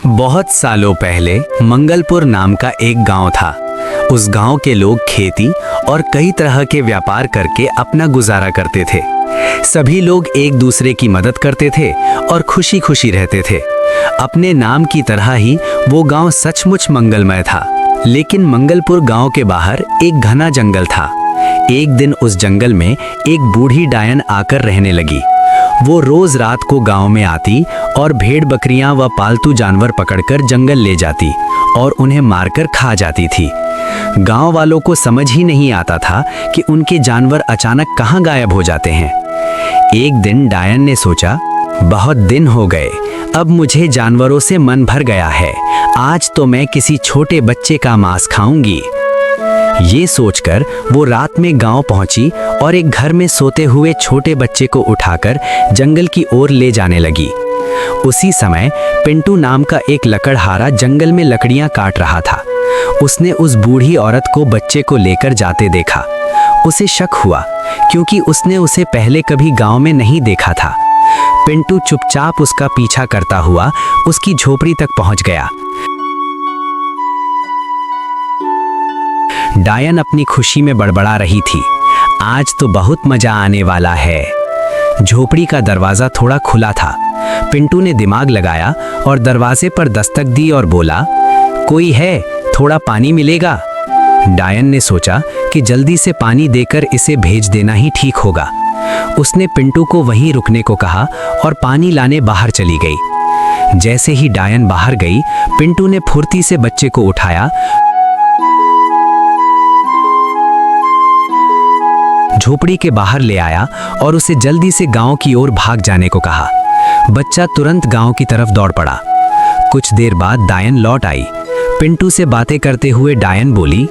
बहुत सालों पहले मंगलपुर नाम का एक गांव था। उस गांव के लोग खेती और कई तरह के व्यापार करके अपना गुजारा करते थे। सभी लोग एक दूसरे की मदद करते थे और खुशी खुशी रहते थे। अपने नाम की तरह ही वो गांव सचमुच मंगलमय था। लेकिन मंगलपुर गांव के बाहर एक घना जंगल था। एक दिन उस जंगल में एक बूढ़ी डायन आकर रहने लगी। वो रोज रात को गांव में आती और भेड़ बकरियां व पालतू जानवर पकड़कर जंगल ले जाती और उन्हें मारकर खा जाती थी। गांव वालों को समझ ही नहीं आता था कि उनके जानवर अचानक कहां गायब हो जाते हैं। एक दिन डायन ने सोचा, बहुत दिन हो गए, अब मुझे जानवरों से मन भर गया है। आज तो मैं किसी छोटे बच्चे का मांस खाऊंगी। ये सोचकर वो रात में गांव पहुंची और एक घर में सोते हुए छोटे बच्चे को उठाकर जंगल की ओर ले जाने लगी। उसी समय पिंटू नाम का एक लकड़हारा जंगल में लकड़ियां काट रहा था। उसने उस बूढ़ी औरत को बच्चे को लेकर जाते देखा। उसे शक हुआ क्योंकि उसने उसे पहले कभी गांव में नहीं देखा था। पिंटू चुपचाप उसका पीछा करता हुआ उसकी झोपड़ी तक पहुंच गया। डायन अपनी खुशी में बड़बड़ा रही थी, आज तो बहुत मजा आने वाला है। झोपड़ी का दरवाजा थोड़ा खुला था। पिंटू ने दिमाग लगाया और दरवाजे पर दस्तक दी और बोला, कोई है, थोड़ा पानी मिलेगा? डायन ने सोचा कि जल्दी से पानी देकर इसे भेज देना ही ठीक होगा। उसने पिंटू को वहीं रुकने को कहा और पानी लाने बाहर चली गई। जैसे ही डायन बाहर गई, पिंटू ने फुर्ती से बच्चे को उठाया, झोपड़ी के बाहर ले आया और उसे जल्दी से गांव की ओर भाग जाने को कहा। बच्चा तुरंत गांव की तरफ दौड़ पड़ा। कुछ देर बाद डायन लौट आई। पिंटू से बातें करते हुए डायन बोली,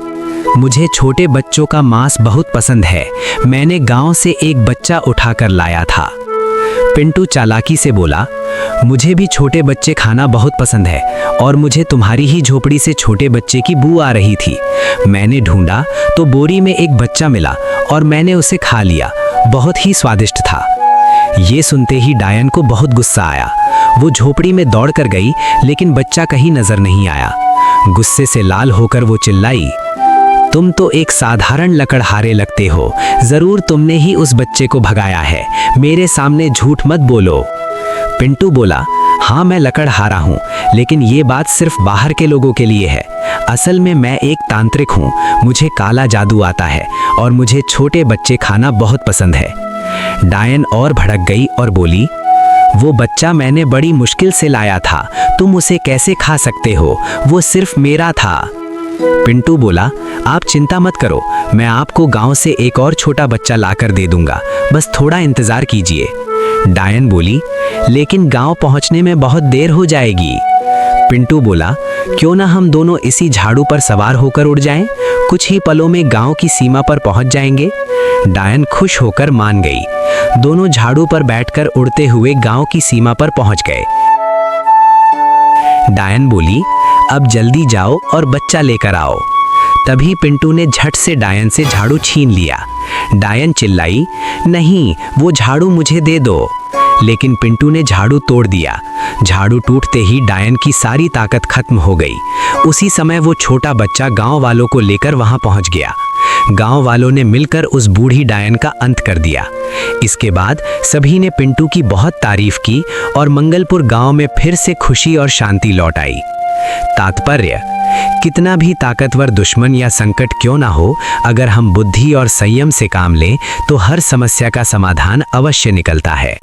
मुझे छोटे बच्चों का मांस बहुत पसंद है। मैंने गांव से एक बच्चा उठाकर लाया था। पिंटू चालाकी से बोला, मुझे भी छोटे बच्चे खाना बहुत पसंद है और मुझे तुम्हारी ही झोपड़ी से छोटे बच्चे की बू आ रही थी। मैंने ढूंढा तो बोरी में एक बच्चा मिला और मैंने उसे खा लिया। बहुत ही स्वादिष्ट था। ये सुनते ही डायन को बहुत गुस्सा आया। वो झोपड़ी में दौड़ कर गई, लेकिन बच्चा कहीं नजर नहीं आया। गुस्से से लाल होकर वो चिल्लाई, तुम तो एक साधारण लकड़हारे लगते हो। जरूर तुमने ही उस बच्चे को भगाया है। मेरे सामने झूठ मत बोलो। पिंटू बोला, हाँ मैं लकड़हारा हूँ, लेकिन ये बात सिर्फ बाहर के लोगों के लिए है। असल में मैं एक तांत्रिक हूँ। मुझे काला जादू आता है और मुझे छोटे बच्चे खाना बहुत पसंद है। डायन और भड़क गई और बोली, वो बच्चा मैंने बड़ी मुश्किल से लाया था। तुम उसे कैसे खा सकते हो? वो सिर्फ मेरा था। पिंटू बोला, आप चिंता मत करो, मैं आपको गांव से एक और छोटा बच्चा लाकर दे दूंगा। बस थोड़ा इंतजार कीजिए। डायन बोली, लेकिन गांव पहुंचने में बहुत देर हो जाएगी। पिंटू बोला, क्यों ना हम दोनों इसी झाड़ू पर सवार होकर उड़ जाएं? कुछ ही पलों में गांव की सीमा पर पहुंच जाएंगे। डायन खुश होकर मान गई। दोनों झाड़ू पर बैठकर उड़ते हुए गांव की सीमा पर पहुंच गए। डायन बोली, अब जल्दी जाओ और बच्चा लेकर आओ। तभी पिंटू ने झट से डायन से झाड़ू छीन लिया। डायन चिल्लाई, नहीं, वो झाड़ू मुझे दे दो। लेकिन पिंटू ने झाड़ू तोड़ दिया। झाड़ू टूटते ही डायन की सारी ताकत खत्म हो गई। उसी समय वो छोटा बच्चा गांव वालों को लेकर वहां पहुंच गया। गांव वालों ने मिलकर उस बूढ़ी डायन का अंत कर दिया। इसके बाद सभी ने पिंटू की बहुत तारीफ की और मंगलपुर गांव में फिर से खुशी और शांति लौट आई। तात्पर्य, कितना भी ताकतवर दुश्मन या संकट क्यों ना हो, अगर हम बुद्धि और संयम से काम लें तो हर समस्या का समाधान अवश्य निकलता है।